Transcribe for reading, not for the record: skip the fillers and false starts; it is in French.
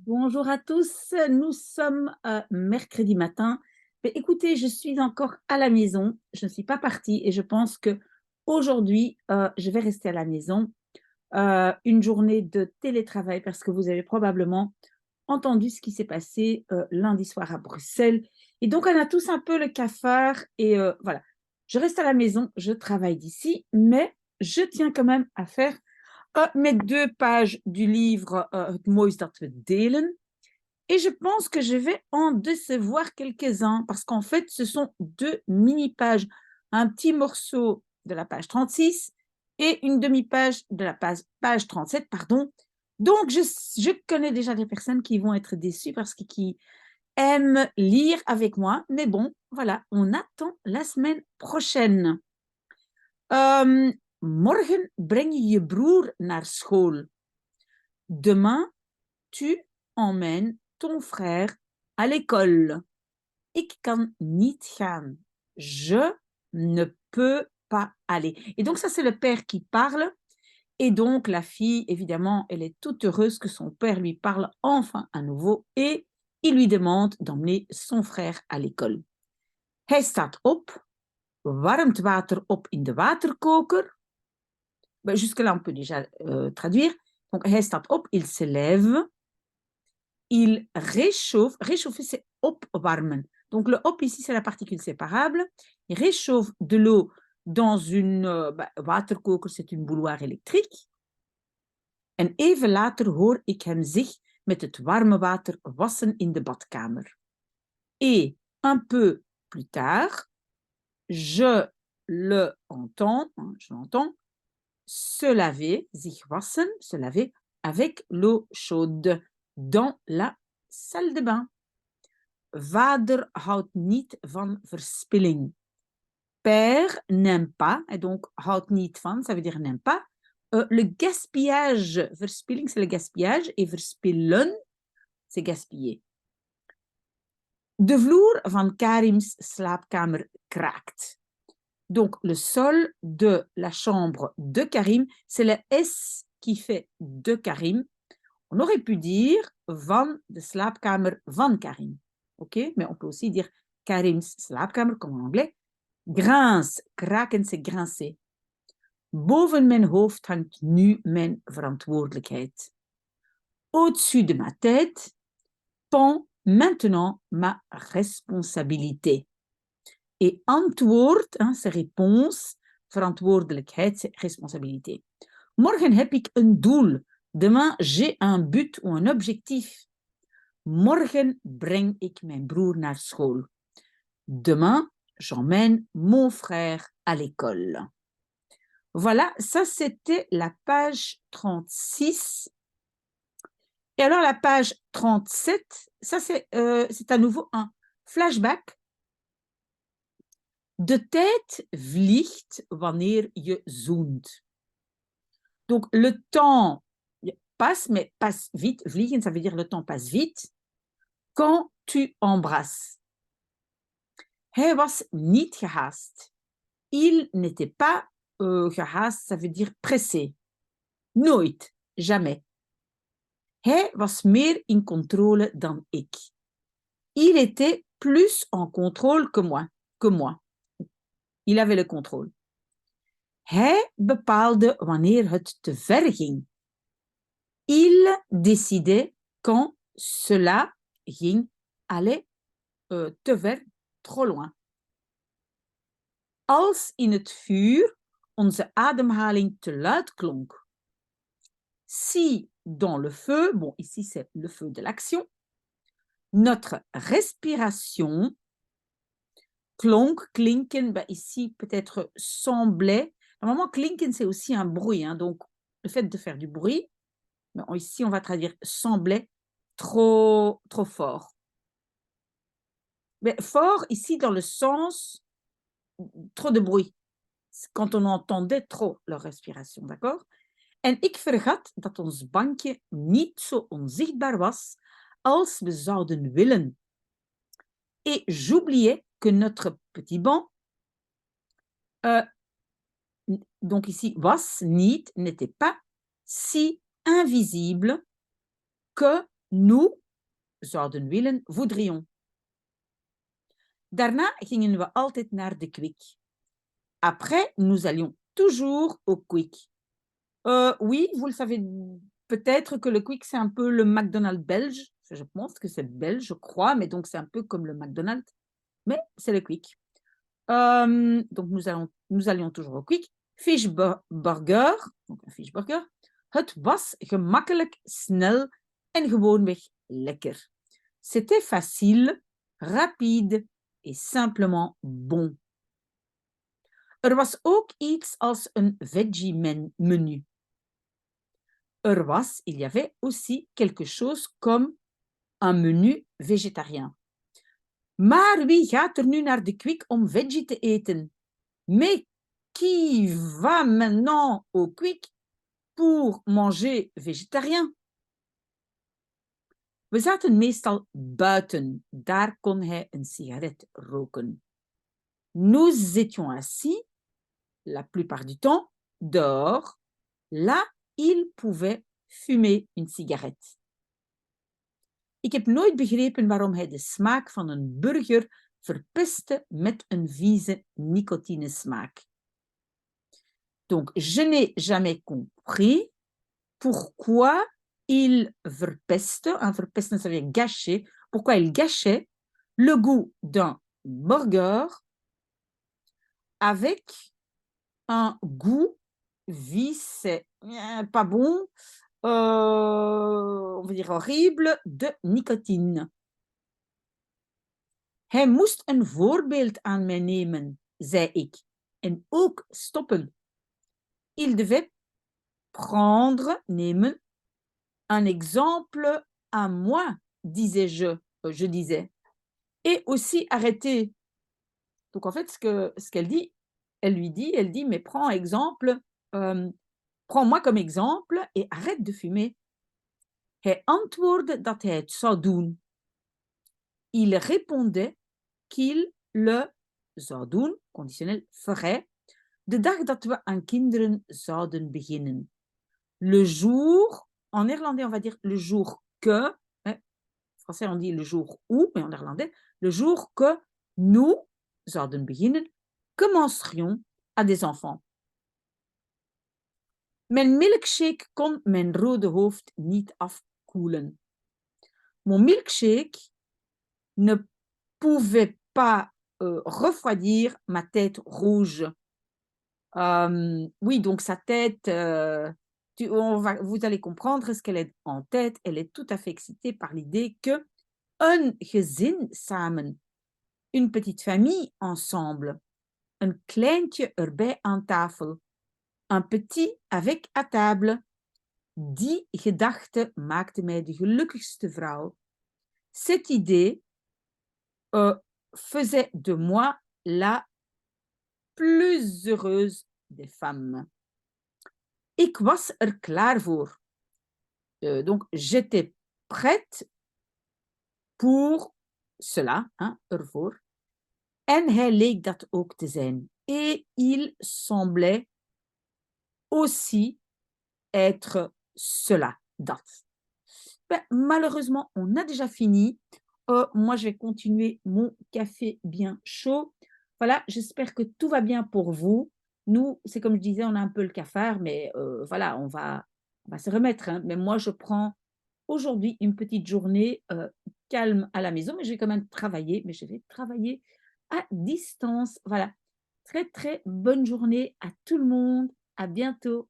Bonjour à tous, nous sommes mercredi matin. Mais écoutez, je suis encore à la maison, je ne suis pas partie et je pense que aujourd'hui, je vais rester à la maison. Une journée de télétravail parce que vous avez probablement entendu ce qui s'est passé lundi soir à Bruxelles. Et donc, on a tous un peu le cafard et voilà. Je reste à la maison, je travaille d'ici, mais je tiens quand même à faire mes 2 pages du livre Het moois dat we delen. Et je pense que je vais en décevoir quelques-uns parce qu'en fait, ce sont 2 mini-pages, un petit morceau de la page 36 et une demi-page de la page 37, pardon. Donc, je connais déjà des personnes qui vont être déçues parce que qui aiment lire avec moi. Mais bon, voilà, on attend la semaine prochaine. Morgen breng je je broer naar school. Demain, tu emmènes ton frère à l'école. Ik kan niet gaan. Je ne peux pas aller. Et donc ça, c'est le père qui parle. Et donc la fille, évidemment, elle est toute heureuse que son père lui parle enfin à nouveau et il lui demande d'emmener son frère à l'école. Hij staat op, warmt water op in de waterkoker. Ben, jusque-là, on peut déjà traduire. Donc, hij staat op, il se lève, il réchauffe. Réchauffer, c'est opwarmen. Donc, le op ici, c'est la particule séparable. Il réchauffe de l'eau dans une waterkoker, c'est une bouilloire électrique. En even later hoor ik hem zich met het warme water wassen in de badkamer. Et un peu plus tard, je l'entends, se laver, zich wassen, se laver avec l'eau chaude dans la salle de bain. Vader houdt niet van verspilling. Père n'aime pas, et donc houdt niet van, ça veut dire n'aime pas, le gaspillage. Verspilling, c'est le gaspillage, et verspillen, c'est gaspiller. De vloer van Karim's slaapkamer kraakt. Donc, le sol de la chambre de Karim, c'est le S qui fait de Karim. On aurait pu dire van de slaapkamer van Karim. OK? Mais on peut aussi dire Karim's slaapkamer, comme en anglais. Grince, kraken, c'est grincer. Boven mijn hoofd hangt nu mijn verantwoordelijkheid. Au-dessus de ma tête pend maintenant ma responsabilité. Et antwoord, c'est réponse, verantwoordelijkheid, c'est responsabilité. Morgen heb ik een doel. Demain, j'ai un but ou un objectif. Morgen breng ik mijn broer naar school. Demain, j'emmène mon frère à l'école. Voilà, ça c'était la page 36. Et alors la page 37, ça c'est à nouveau un flashback. De tijd vliegt wanneer je zoent. Donc le temps passe, mais passe vite. Vliegen, ça veut dire le temps passe vite quand tu embrasses. Hij was niet gehaast. Il n'était pas gehaast, ça veut dire pressé. Nooit, jamais. Hij was meer in contrôle dan ik. Il était plus en contrôle que moi. Il avait le contrôle. Hij bepaalde wanneer het te ver ging. Il décidait quand cela ging aller te ver, trop loin. Als in het vuur onze ademhaling te luid klonk. Si dans le feu, bon ici c'est le feu de l'action, notre respiration klonk, klinken, ben ici peut-être semblait. Normalement, klinken c'est aussi un bruit, hein, donc le fait de faire du bruit, mais ici on va traduire semblait trop fort. Mais fort ici dans le sens trop de bruit, quand on entendait trop leur respiration, d'accord? En ik vergat dat ons bankje niet zo onzichtbaar was als we zouden willen. Et j'oubliais que notre petit banc, donc ici, was niet, n'était pas si invisible que nous zouden willen, voudrions. Daarna gingen we altijd naar de Kwik. Après, nous allions toujours au Kwik. Oui, vous le savez peut-être que le Kwik, c'est un peu le McDonald's belge. Je pense que c'est belge, je crois, mais donc c'est un peu comme le McDonald's, mais c'est le Kwik. Donc nous allions toujours au Kwik. Fishburger, donc een fishburger. Het was gemakkelijk, snel en gewoonweg lekker. C'était facile, rapide et simplement bon. Er was ook iets als een veggie menu. Il y avait aussi quelque chose comme un menu végétarien. Maar wie gaat er nu naar de Kwik om veggie te eten? Mais qui va maintenant au Kwik pour manger végétarien? We zaten meestal buiten. Daar kon hij een sigaret roken. Nous étions assis, la plupart du temps, dehors. Là, il pouvait fumer une cigarette. Ik heb nooit begrepen waarom hij de smaak van een burger verpestte met een vieze nicotinesmaak. Donc, je n'ai jamais compris pourquoi il verpeste, verpesten, ça veut dire gâcher, pourquoi il gâchait le goût d'un burger avec un goût vice, pas bon, on va dire horrible, de nicotine. Hij moest een voorbeeld aan mij nemen, zei ik, en ook stoppen. Il devait prendre, nemen, un exemple à moi, disais-je, je disais, et aussi arrêter. Donc en fait, ce qu'elle dit, elle dit, mais prends exemple, prends-moi comme exemple et arrête de fumer. Hij antwoordde dat hij het zou doen. Il répondait qu'il le zou doen, conditionnel, ferait, de dag dat we aan kinderen zouden beginnen. Le jour, en néerlandais on va dire le jour que, en français on dit le jour où, mais en néerlandais, le jour que nous zouden beginnen, commencerions à des enfants. Mijn milkshake kon mijn rode hoofd niet afkoelen. Mon milkshake ne pouvait pas refroidir ma tête rouge. Oui, donc sa tête, vous allez comprendre ce qu'elle est en tête. Elle est tout à fait excitée par l'idée que een gezin samen, une petite famille ensemble, een kleintje erbij aan tafel, un petit avec à table. Die gedachte maakte mij de gelukkigste vrouw. Cette idée faisait de moi la plus heureuse des femmes. Ik was er klaar voor. Donc, j'étais prête pour cela, ervoor. En hij leek dat ook te zijn. Et il semblait aussi être cela, dat. Ben, malheureusement, on a déjà fini. Moi, je vais continuer mon café bien chaud. Voilà, j'espère que tout va bien pour vous. Nous, c'est comme je disais, on a un peu le cafard, mais voilà, on va se remettre. Mais moi, je prends aujourd'hui une petite journée calme à la maison, mais je vais quand même travailler, mais je vais travailler à distance. Voilà, très, très bonne journée à tout le monde. À bientôt.